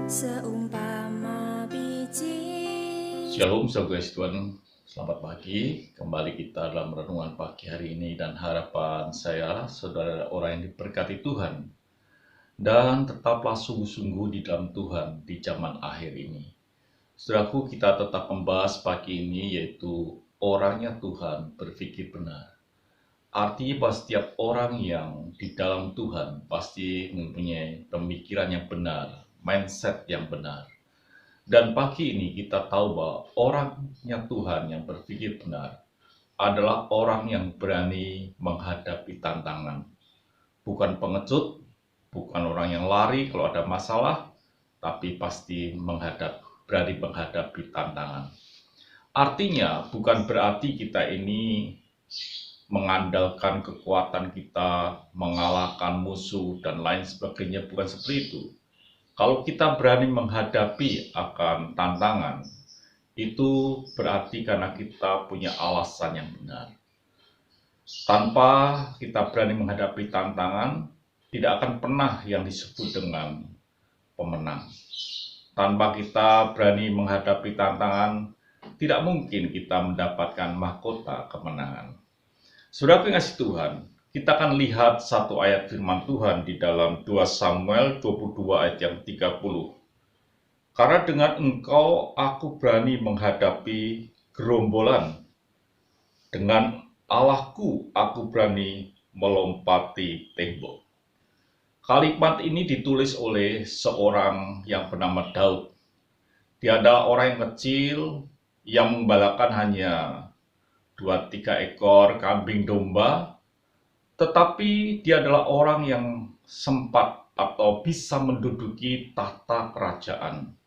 Seumpama biji. Shalom saudara Tuhan, selamat pagi. Kembali kita dalam renungan pagi hari ini dan harapan saya saudara orang yang diberkati Tuhan dan tetaplah sungguh-sungguh di dalam Tuhan di zaman akhir ini. Saudaraku, kita tetap membahas pagi ini yaitu orangnya Tuhan berpikir benar. Artinya bahwa setiap orang yang di dalam Tuhan pasti mempunyai pemikiran yang benar, mindset yang benar. Dan pagi ini kita tahu bahwa orangnya Tuhan yang berpikir benar adalah orang yang berani menghadapi tantangan. Bukan pengecut, bukan orang yang lari kalau ada masalah, tapi pasti berani menghadapi tantangan. Artinya bukan berarti kita ini mengandalkan kekuatan kita, mengalahkan musuh dan lain sebagainya, bukan seperti itu. Kalau kita berani menghadapi akan tantangan, itu berarti karena kita punya alasan yang benar. Tanpa kita berani menghadapi tantangan, tidak akan pernah yang disebut dengan pemenang. Tanpa kita berani menghadapi tantangan, tidak mungkin kita mendapatkan mahkota kemenangan. Saudara yang kasih Tuhan, kita akan lihat satu ayat firman Tuhan di dalam 2 Samuel 22 ayat yang 30. Karena dengan engkau aku berani menghadapi gerombolan. Dengan Allahku aku berani melompati tembok. Kalimat ini ditulis oleh seorang yang bernama Daud. Dia adalah orang yang kecil yang menggembalakan hanya 2-3 ekor kambing domba. Tetapi dia adalah orang yang sempat atau bisa menduduki tahta kerajaan.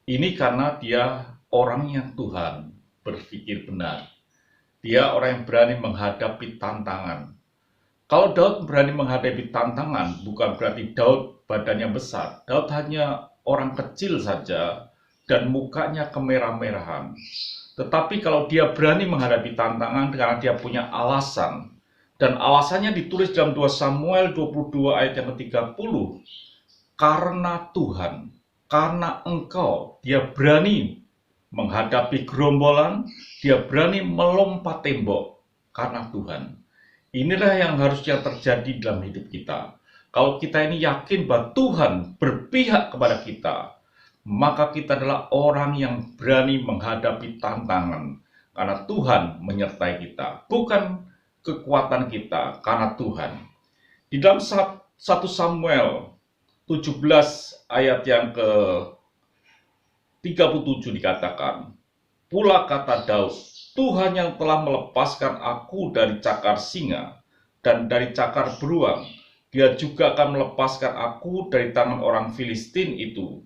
Ini karena dia orang yang Tuhan berpikir benar. Dia orang yang berani menghadapi tantangan. Kalau Daud berani menghadapi tantangan, bukan berarti Daud badannya besar. Daud hanya orang kecil saja dan mukanya kemerah-merahan. Tetapi kalau dia berani menghadapi tantangan karena dia punya alasan, dan alasannya ditulis dalam 2 Samuel 22 ayat yang ke-30. Karena Tuhan, karena engkau, dia berani menghadapi gerombolan, dia berani melompat tembok karena Tuhan. Inilah yang harusnya terjadi dalam hidup kita. Kalau kita ini yakin bahwa Tuhan berpihak kepada kita, maka kita adalah orang yang berani menghadapi tantangan karena Tuhan menyertai kita. Bukan kekuatan kita, karena Tuhan. Di dalam 1 Samuel 17 ayat yang ke-37 dikatakan, pula kata Daud, Tuhan yang telah melepaskan aku dari cakar singa dan dari cakar beruang, dia juga akan melepaskan aku dari tangan orang Filistin itu.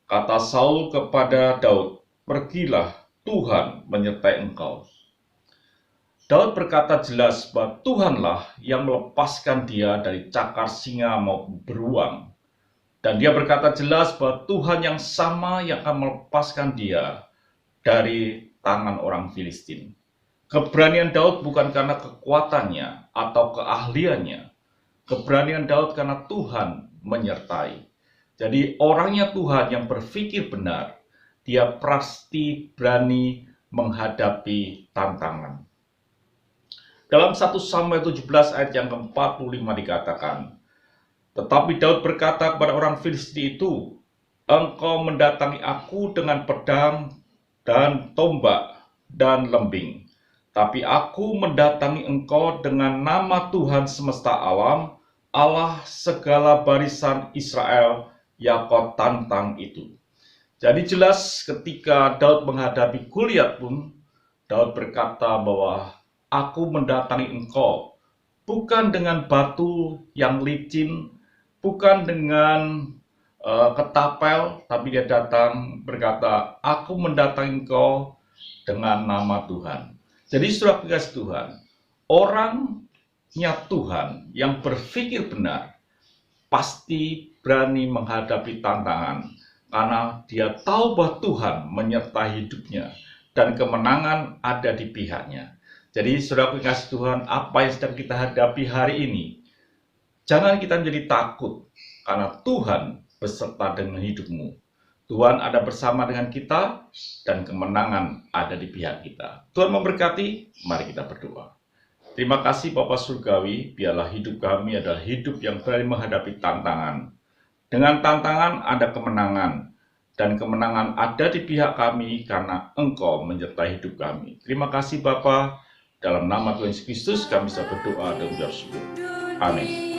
Kata Saul kepada Daud, pergilah, Tuhan menyertai engkau. Daud berkata jelas bahwa Tuhanlah yang melepaskan dia dari cakar singa maupun beruang. Dan dia berkata jelas bahwa Tuhan yang sama yang akan melepaskan dia dari tangan orang Filistin. Keberanian Daud bukan karena kekuatannya atau keahliannya. Keberanian Daud karena Tuhan menyertai. Jadi orangnya Tuhan yang berpikir benar, dia pasti berani menghadapi tantangan. Dalam 1 Samuel 17 ayat yang ke-45 dikatakan, tetapi Daud berkata kepada orang Filistin itu, engkau mendatangi aku dengan pedang dan tombak dan lembing. Tapi aku mendatangi engkau dengan nama Tuhan semesta alam, Allah segala barisan Israel yang kau tantang itu. Jadi jelas ketika Daud menghadapi Goliat pun, Daud berkata bahwa aku mendatangi engkau, bukan dengan batu yang licin, bukan dengan ketapel, tapi dia datang berkata, aku mendatangi engkau dengan nama Tuhan. Jadi saudara kasih Tuhan, orangnya Tuhan yang berpikir benar, pasti berani menghadapi tantangan, karena dia tahu bahwa Tuhan menyertai hidupnya, dan kemenangan ada di pihaknya. Jadi saudara kasih Tuhan, apa yang sedang kita hadapi hari ini, jangan kita menjadi takut, karena Tuhan beserta dengan hidupmu. Tuhan ada bersama dengan kita dan kemenangan ada di pihak kita. Tuhan memberkati, mari kita berdoa. Terima kasih Bapa Surgawi, biarlah hidup kami adalah hidup yang berani menghadapi tantangan. Dengan tantangan ada kemenangan, dan kemenangan ada di pihak kami karena Engkau menyertai hidup kami. Terima kasih Bapa, dalam nama Tuhan Yesus Kristus kami bisa berdoa dan bersyukur. Amin.